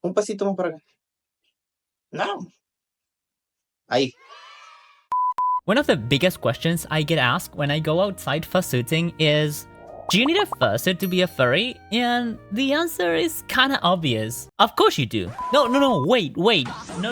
Un pasito más para acá. No. Ahí. One of the biggest questions I get asked when I go outside fursuiting is, do you need a fursuit to be a furry? And the answer is kinda obvious. Of course you do. No, wait. No.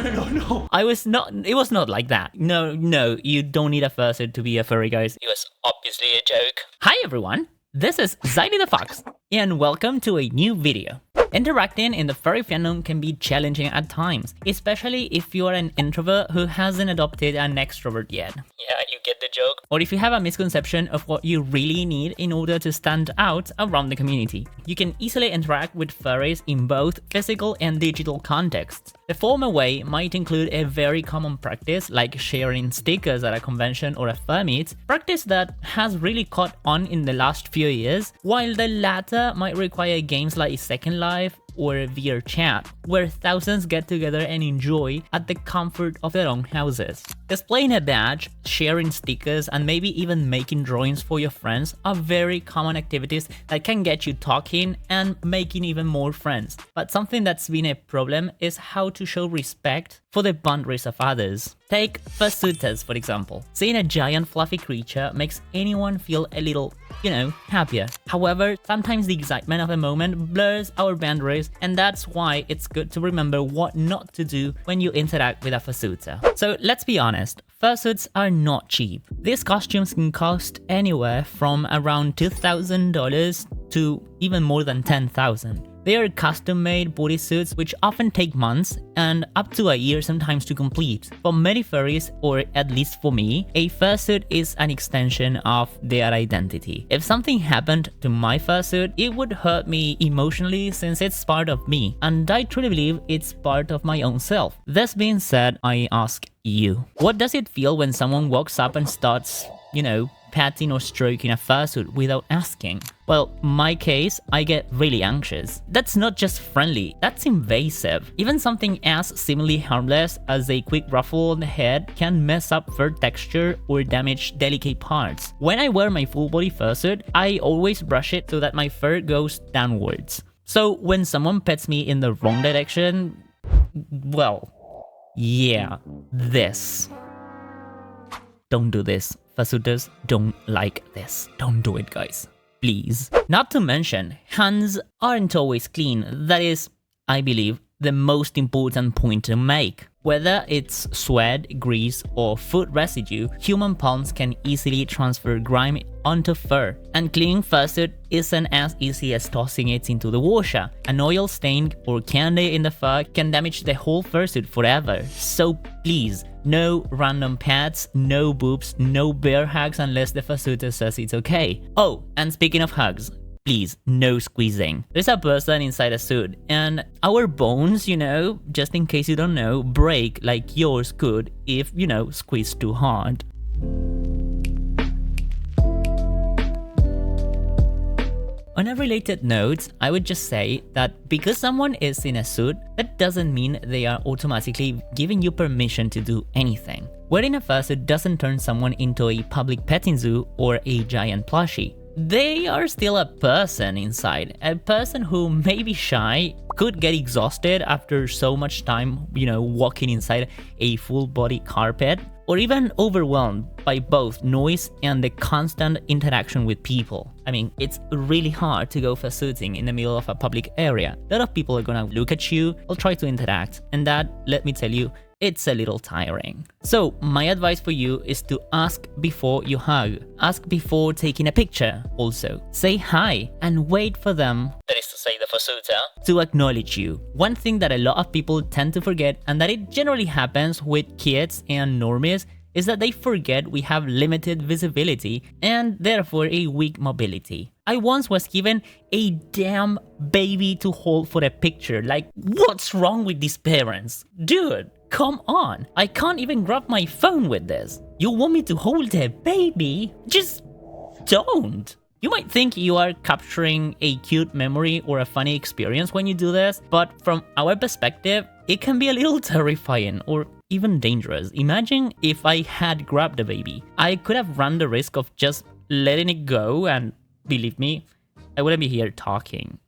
It was not like that. No, you don't need a fursuit to be a furry, guys. It was obviously a joke. Hi everyone, this is Zaidi the Fox, and welcome to a new video. Interacting in the furry fandom can be challenging at times, especially if you are an introvert who hasn't adopted an extrovert yet. Yeah, you get the joke. Or if you have a misconception of what you really need in order to stand out around the community. You can easily interact with furries in both physical and digital contexts. The former way might include a very common practice like sharing stickers at a convention or a fur meet, practice that has really caught on in the last few years, while the latter might require games like Second Life or VR chat, where thousands get together and enjoy at the comfort of their own houses. Displaying a badge, sharing stickers, and maybe even making drawings for your friends are very common activities that can get you talking and making even more friends. But something that's been a problem is how to show respect for the boundaries of others. Take Fursuiters for example. Seeing a giant fluffy creature makes anyone feel a little, happier. However, sometimes the excitement of the moment blurs our boundaries, and that's why it's good to remember what not to do when you interact with a fursuiter. So let's be honest, fursuits are not cheap. These costumes can cost anywhere from around $2,000 to even more than $10,000. They are custom-made bodysuits which often take months and up to a year sometimes to complete. For many furries, or at least for me, a fursuit is an extension of their identity. If something happened to my fursuit, it would hurt me emotionally since it's part of me, and I truly believe it's part of my own self. This being said, I ask you, what does it feel when someone walks up and starts, patting or stroking a fursuit without asking? Well, my case, I get really anxious. That's not just friendly, that's invasive. Even something as seemingly harmless as a quick ruffle on the head can mess up fur texture or damage delicate parts. When I wear my full body fursuit, I always brush it so that my fur goes downwards. So when someone pets me in the wrong direction, well, yeah, this. Don't do this. Fursuiters don't like this. Don't do it, guys. Please. Not to mention, hands aren't always clean. That is, I believe, the most important point to make. Whether it's sweat, grease, or food residue, human palms can easily transfer grime onto fur, and cleaning fursuit isn't as easy as tossing it into the washer. An oil stain or candy in the fur can damage the whole fursuit forever. So please, no random pets, no boobs, no bear hugs unless the fursuiter says it's okay. Oh, and speaking of hugs, please, no squeezing. There's a person inside a suit, and our bones, just in case you don't know, break like yours could if, squeezed too hard. On a related note, I would just say that because someone is in a suit, that doesn't mean they are automatically giving you permission to do anything. Wearing a fursuit doesn't turn someone into a public petting zoo or a giant plushie. They are still a person inside, a person who may be shy, could get exhausted after so much time, walking inside a full body carpet, or even overwhelmed by both noise and the constant interaction with people. I mean, it's really hard to go fursuiting in the middle of a public area. A lot of people are gonna look at you or try to interact, and that, let me tell you, it's a little tiring. So my advice for you is to ask before you hug. Ask before taking a picture also. Say hi and wait for them, that is to say the fursuiter, to acknowledge you. One thing that a lot of people tend to forget, and that it generally happens with kids and normies, is that they forget we have limited visibility and therefore a weak mobility. I once was given a damn baby to hold for a picture. Like, what's wrong with these parents? Dude, come on. I can't even grab my phone with this. You want me to hold a baby? Just don't. You might think you are capturing a cute memory or a funny experience when you do this, but from our perspective, it can be a little terrifying or even dangerous. Imagine if I had grabbed the baby. I could have run the risk of just letting it go, and believe me, I wouldn't be here talking.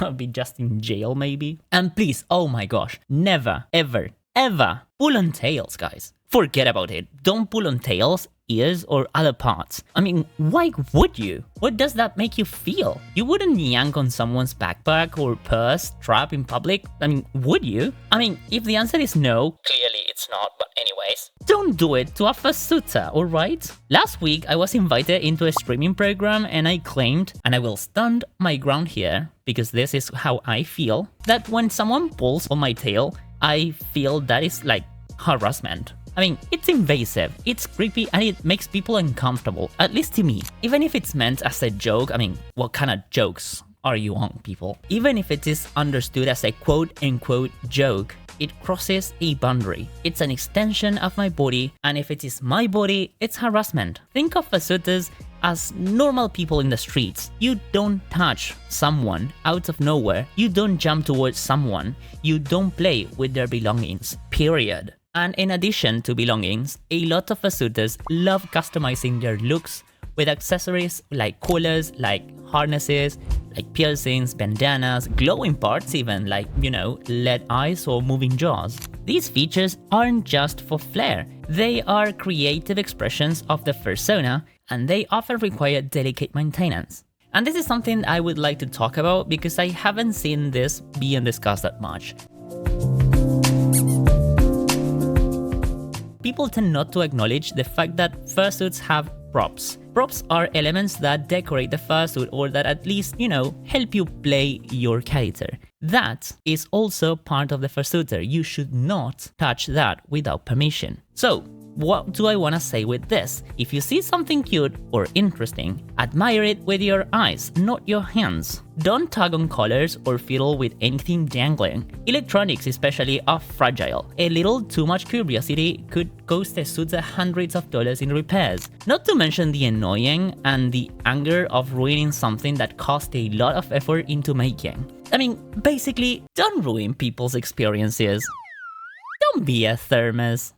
I'll be just in jail maybe. And please, oh my gosh, never, ever, ever pull on tails, guys. Forget about it. Don't pull on tails, ears, or other parts. I mean, why would you? What does that make you feel? You wouldn't yank on someone's backpack or purse strap in public. I mean, would you? I mean, if the answer is no, clearly it's not, but anyways, don't do it to a fursuiter, alright? Last week, I was invited into a streaming program and I claimed, and I will stand my ground here, because this is how I feel, that when someone pulls on my tail, I feel that is like harassment. I mean, it's invasive, it's creepy, and it makes people uncomfortable, at least to me. Even if it's meant as a joke, I mean, what kind of jokes are you on, people? Even if it is understood as a quote-unquote joke, it crosses a boundary. It's an extension of my body, and if it is my body, it's harassment. Think of fursuiters as normal people in the streets. You don't touch someone out of nowhere. You don't jump towards someone. You don't play with their belongings, period. And in addition to belongings, a lot of fursuiters love customizing their looks with accessories like collars, like harnesses, like piercings, bandanas, glowing parts even, like, you know, lead eyes or moving jaws. These features aren't just for flair, they are creative expressions of the fursona, and they often require delicate maintenance. And this is something I would like to talk about because I haven't seen this being discussed that much. People tend not to acknowledge the fact that fursuits have props. Props are elements that decorate the fursuit or that at least, you know, help you play your character. That is also part of the fursuiter. You should not touch that without permission. So, what do I want to say with this? If you see something cute or interesting, admire it with your eyes, not your hands. Don't tug on collars or fiddle with anything dangling. Electronics especially are fragile. A little too much curiosity could cost a suitor hundreds of dollars in repairs. Not to mention the annoying and the anger of ruining something that cost a lot of effort into making. I mean, basically, don't ruin people's experiences. Don't be a thermos.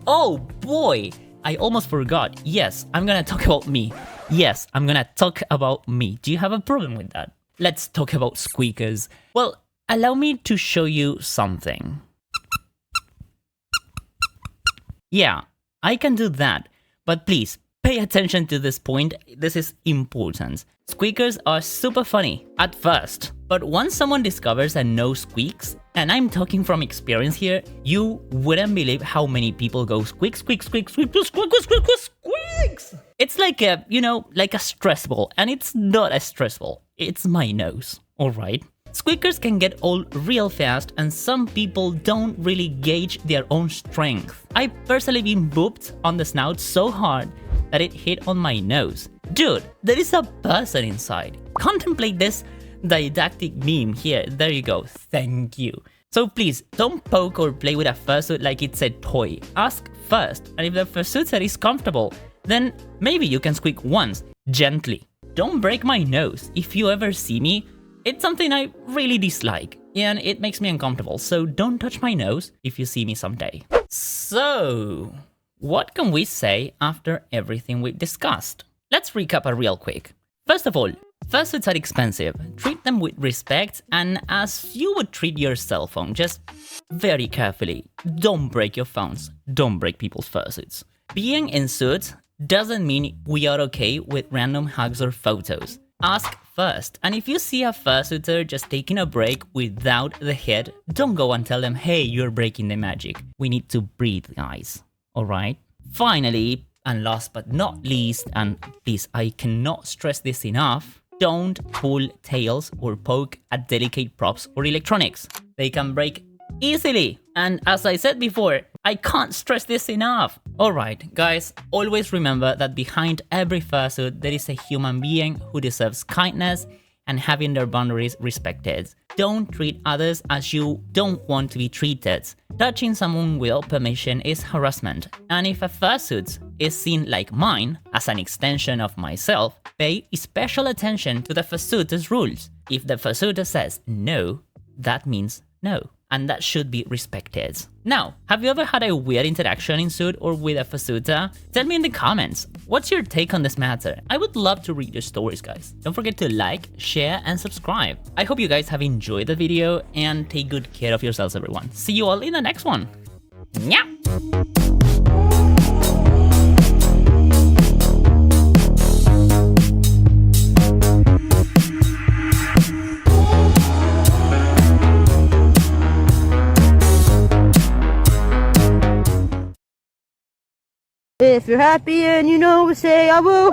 Oh boy, I almost forgot. Yes, I'm gonna talk about me. Yes, I'm gonna talk about me. Do you have a problem with that? Let's talk about squeakers. Well, allow me to show you something. Yeah, I can do that, but please pay attention to this point. This is important. Squeakers are super funny at first, but once someone discovers and knows squeaks, and I'm talking from experience here, you wouldn't believe how many people go squeak, squeak, squeak, squeak, squeak, squeak, squeak, squeak, squeaks. It's like a, you know, like a stress ball, and it's not as stressful. It's my nose, alright? Squeakers can get old real fast, and some people don't really gauge their own strength. I've personally been booped on the snout so hard that it hit on my nose. Dude, there is a person inside. Contemplate this didactic meme here. There you go. Thank you. So please, don't poke or play with a fursuit like it's a toy. Ask first, and if the fursuiter is comfortable, then maybe you can squeak once, gently. Don't break my nose. If you ever see me, it's something I really dislike, and it makes me uncomfortable, so don't touch my nose if you see me someday. So, what can we say after everything we've discussed? Let's recap it real quick. First of all, fursuits are expensive. Treat them with respect and as you would treat your cell phone, just very carefully. Don't break your phones. Don't break people's fursuits. Being in suits doesn't mean we are okay with random hugs or photos. Ask first, and if you see a fursuiter just taking a break without the head, don't go and tell them, hey, you're breaking the magic. We need to breathe, guys. Alright? Finally, and last but not least, and please, I cannot stress this enough, don't pull tails or poke at delicate props or electronics. They can break easily. And as I said before, I can't stress this enough. Alright, guys, always remember that behind every fursuit there is a human being who deserves kindness and having their boundaries respected. Don't treat others as you don't want to be treated. Touching someone without permission is harassment. And if a fursuit is seen like mine, as an extension of myself, pay special attention to the fursuiter's rules. If the fursuiter says no, that means no. and that should be respected. Now, have you ever had a weird interaction in Suit or with a Fursuiter? Tell me in the comments, what's your take on this matter? I would love to read your stories, guys. Don't forget to like, share, and subscribe. I hope you guys have enjoyed the video, and take good care of yourselves, everyone. See you all in the next one. Meow! If you're happy and you know it, say I will.